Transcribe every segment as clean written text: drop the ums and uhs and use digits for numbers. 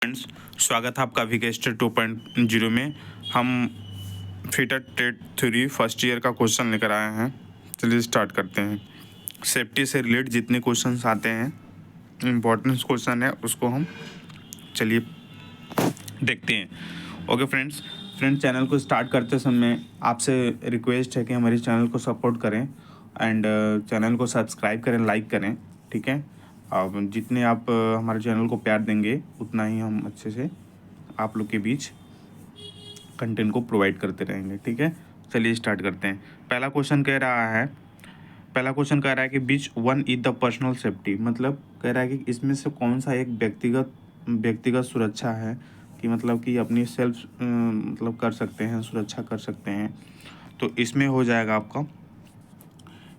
Friends, स्वागत है आपका विकेस्टर 2.0 में। हम फिटर टेट 3 फर्स्ट ईयर का क्वेश्चन लेकर आए हैं। चलिए स्टार्ट करते हैं। सेफ्टी से रिलेटेड जितने क्वेश्चंस आते हैं, इम्पोर्टेंट क्वेश्चन है, उसको हम चलिए देखते हैं। ओके फ्रेंड्स, चैनल को स्टार्ट करते समय आपसे रिक्वेस्ट है कि हमारे चैनल को सपोर्ट करें एंड चैनल को सब्सक्राइब करें, लाइक करें, ठीक है। अब जितने आप हमारे चैनल को प्यार देंगे उतना ही हम अच्छे से आप लोग के बीच कंटेंट को प्रोवाइड करते रहेंगे, ठीक है। चलिए स्टार्ट करते हैं। पहला क्वेश्चन कह रहा है कि which one is the personal safety, मतलब कह रहा है कि इसमें से कौन सा एक व्यक्तिगत सुरक्षा है कि मतलब कि अपनी सेल्फ मतलब कर सकते हैं, सुरक्षा कर सकते हैं। तो इसमें हो जाएगा आपका,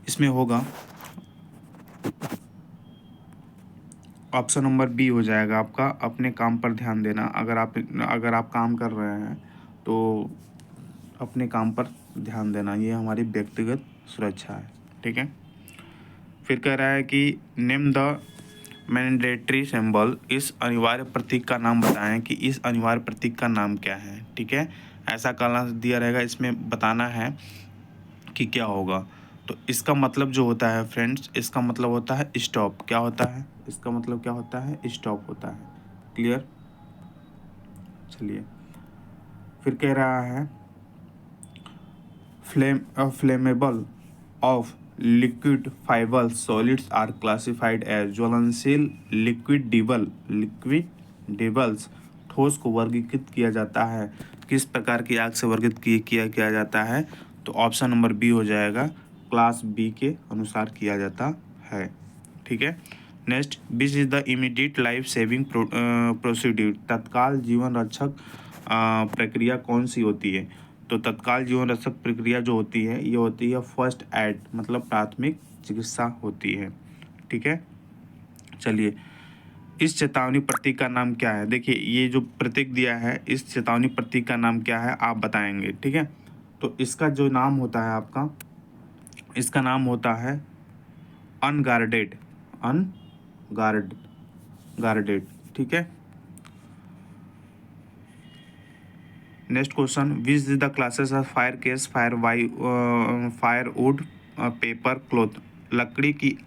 इसमें होगा ऑप्शन नंबर बी हो जाएगा आपका, अपने काम पर ध्यान देना। अगर आप काम कर रहे हैं तो अपने काम पर ध्यान देना, ये हमारी व्यक्तिगत सुरक्षा है, ठीक है। फिर कह रहा है कि नेम द मैंडेटरी सिंबल, इस अनिवार्य प्रतीक का नाम बताएं कि इस अनिवार्य प्रतीक का नाम क्या है, ठीक है। ऐसा कहना दिया रहेगा, इसमें बताना है कि क्या होगा। तो इसका मतलब जो होता है फ्रेंड्स, इसका मतलब होता है स्टॉप। क्या होता है इसका मतलब? क्या होता है? स्टॉप होता है। क्लियर? चलिए फिर कह रहा है फ्लेमेबल ऑफ लिक्विड फाइबल सॉलिड्स आर क्लासिफाइड एज ज्वलनशील, लिक्विडेबल्स। ठोस को वर्गीकृत किया जाता है, किस प्रकार की आग से वर्गीकृत किया जाता है? तो ऑप्शन नंबर बी हो जाएगा, क्लास बी के अनुसार किया जाता है, ठीक है। Next, which is the immediate life saving procedure, तत्काल जीवन रक्षक प्रक्रिया कौन सी होती है? तो तत्काल जीवन रक्षक प्रक्रिया जो होती है, ये होती है फर्स्ट एड, मतलब प्राथमिक चिकित्सा होती है, ठीक है। चलिए, इस चेतावनी प्रतीक का नाम क्या है? देखिए, ये जो प्रतीक दिया है, इस चेतावनी प्रतीक का नाम क्या है आप बताएंगे, ठीक है। तो इसका जो नाम होता है आपका, इसका नाम होता है अनगार्डेड, गार्डेड, ठीक है। Next question, which is the classes of fire case, fire would, paper, cloth. लकड़ी की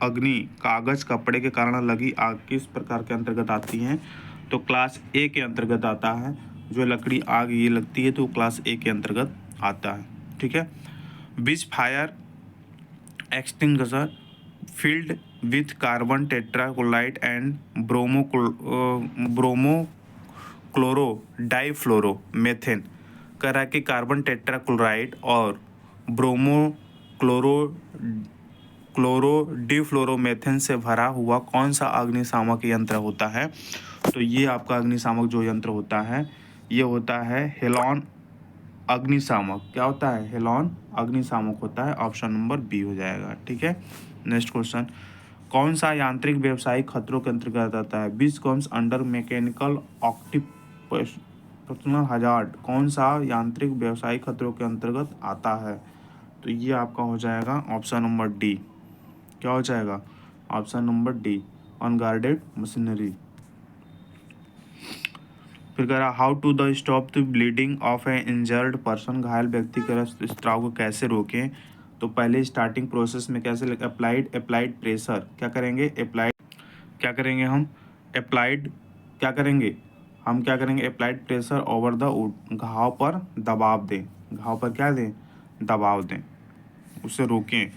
अग्नि, कागज, कपड़े के कारण लगी आग किस प्रकार के अंतर्गत आती हैं? तो क्लास ए के अंतर्गत आता है। जो लकड़ी आग ये लगती है तो क्लास ए के अंतर्गत आता है, ठीक है। Which fire extinguisher filled with carbon tetrachloride and bromo difluoromethane. कह रहा है कि कार्बन टेट्राक्लोराइड और ब्रोमो क्लोरो डिफ्लोरोमेथेन से भरा हुआ कौन सा अग्निशामक यंत्र होता है? तो ये आपका अग्निशामक जो यंत्र होता है, ये होता है हेलॉन अग्निशामक। क्या होता है? हेलॉन अग्निशामक होता है। ऑप्शन नंबर बी हो जाएगा, ठीक है। नेक्स्ट क्वेश्चन, कौन सा यांत्रिक व्यवसायिक खतरों के अंतर्गत आता है? Which comes under mechanical occupational hazard, कौन सा यांत्रिक व्यवसायिक खतरों के अंतर्गत आता है? तो ये आपका हो जाएगा ऑप्शन नंबर डी। क्या हो जाएगा? Option number D, unguarded machinery. फिर कह रहा how to the stop the bleeding of a injured person, घायल व्यक्ति के रक्तस्राव को कैसे रोकें? तो पहले स्टार्टिंग प्रोसेस में कैसे अप्लाइड प्रेशर, क्या करेंगे? हम अप्लाइड क्या करेंगे? Applied pressure over the wound, घाव पर दबाव दें। घाव पर क्या दें? दबाव दें, उसे रोकें।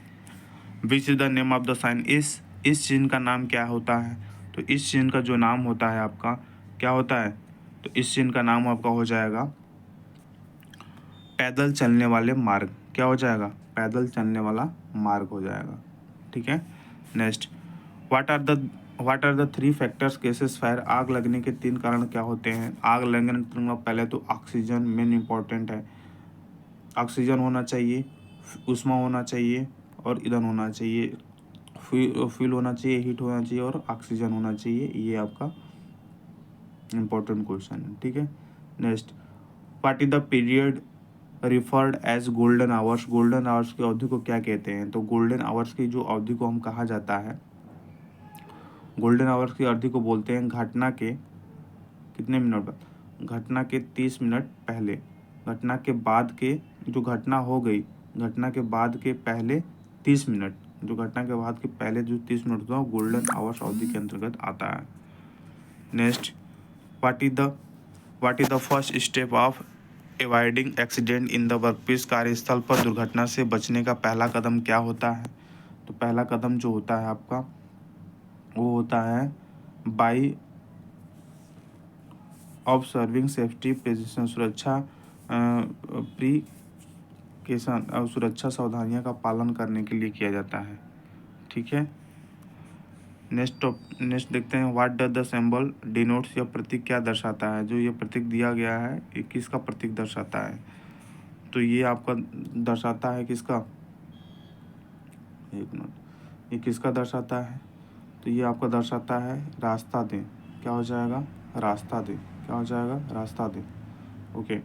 Which is the name of the sign, इस चिन्ह का नाम क्या होता है? तो इस चिन्ह का जो नाम होता है आपका, क्या होता है? तो इस चिन्ह का नाम आपका हो जाएगा पैदल चलने वाले मार्ग। क्या हो जाएगा? पैदल चलने वाला मार्ग हो जाएगा, ठीक है। Next, what are the 3 factors causes fire, आग लगने के 3 कारण क्या होते हैं? आग लगने के पहले तो ऑक्सीजन मेन इंपॉर्टेंट है। ऑक्सीजन होना चाहिए, ऊष्मा होना चाहिए और ईंधन होना चाहिए, फ्यूल होना चाहिए, हीट होना चाहिए और ऑक्सीजन होना चाहिए। ये आपका इंपॉर्टेंट क्वेश्चन है, ठीक है। Next, what is the period referred as golden hours, golden hours की अवधि को क्या कहते हैं? तो गोल्डन आवर्स की जो अवधि को हम कहा जाता है, गोल्डन आवर्स की अवधि को बोलते हैं घटना के कितने मिनट बाद? घटना के 30 मिनट पहले। घटना के बाद के जो घटना हो गई, घटना के बाद के पहले 30 मिनट, जो घटना के बाद के पहले जो 30 मिनट होता है वो गोल्डन आवर्स अवधि के अंतर्गत आता है। Next, what is the first step of avoiding accident in the workplace? कार्यस्थल पर दुर्घटना से बचने का पहला कदम क्या होता है? तो पहला कदम जो होता है आपका वो होता है बाई ऑब्जर्विंग सेफ्टी प्रिकॉशन, सुरक्षा सावधानियों का पालन करने के लिए किया जाता है। ठीक है। नेक्स्ट देखते हैं, what does the symbol denotes? यह प्रतीक क्या दर्शाता है? जो ये प्रतीक दिया गया है ये किसका प्रतीक दर्शाता है? तो ये आपका दर्शाता है किसका? एक मिनट, ये किसका दर्शाता है? तो ये आपका दर्शाता है रास्ता दे। क्या हो जाएगा? रास्ता दे। क्या हो जाएगा? रास्ता दे। ओके।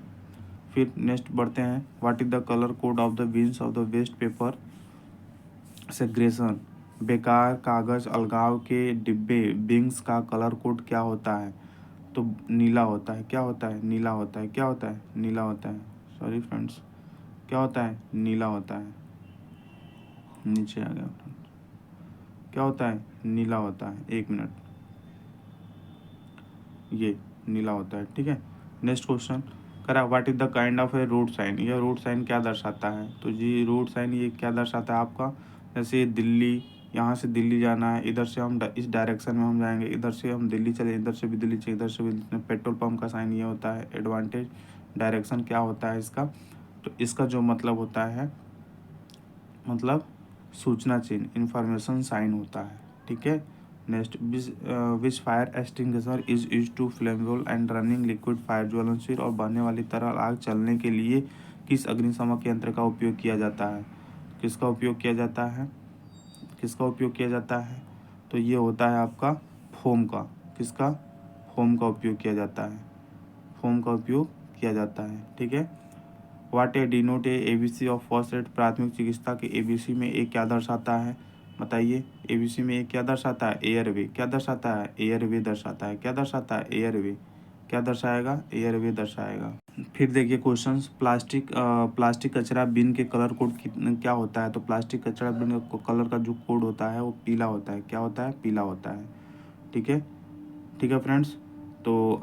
फिर नेक्स्ट बढ़ते हैं, what is the colour code of the bins of the waste paper segregation? बेकार कागज अलगाव के डिब्बे बिंग्स का कलर कोड क्या होता है? तो नीला होता है। क्या होता है? नीला होता है। क्या होता है? नीला होता है। सॉरी फ्रेंड्स, क्या होता है? नीला होता है। नीचे आ गया फ्रेंड्स। क्या होता है? नीला होता है। एक मिनट, ये नीला होता है। ठीक है। नेक्स्ट क्वेश्चन करा, what is the kind of a road sign? यह रोड साइन क्या दर्शाता है? तो जी रोड साइन ये क्या दर्शाता है आपका? जैसे दिल्ली, यहाँ से दिल्ली जाना है, इधर से हम इस डायरेक्शन में हम जाएंगे, इधर से हम दिल्ली चले, इधर से भी दिल्ली चले, इधर से भी। पेट्रोल पंप का साइन ये होता है एडवांटेज। डायरेक्शन क्या होता है इसका? तो इसका जो मतलब होता है, मतलब सूचना चिन्ह, इंफॉर्मेशन साइन होता है। ठीक है। Next, which fire extinguisher is use to flammable and running liquid fire? ज्वलनशील और बहने वाली तरल आग चलने के लिए किस अग्निशामक यंत्र का उपयोग किया जाता है? किसका उपयोग किया जाता है? किसका उपयोग किया जाता है? तो ये होता है आपका फोम का। किसका? फोम का उपयोग किया जाता है। फोम का उपयोग किया जाता है। ठीक है। What A denote A ABC of first aid? प्राथमिक चिकित्सा के एबीसी में एक क्या दर्शाता है? बताइए, एबीसी में एक क्या दर्शाता है? एयरवे। क्या दर्शाता है? एयरवे दर्शाता है। क्या दर्शाता है? एयरवे। क्या दर्शाएगा? एयरवे दर्शाएगा। फिर देखिए क्वेश्चंस, प्लास्टिक कचरा बिन के कलर कोड क्या होता है? तो प्लास्टिक कचरा बिन का कलर का जो कोड होता है वो पीला होता है। क्या होता है? पीला होता है। ठीक है। ठीक है फ्रेंड्स, तो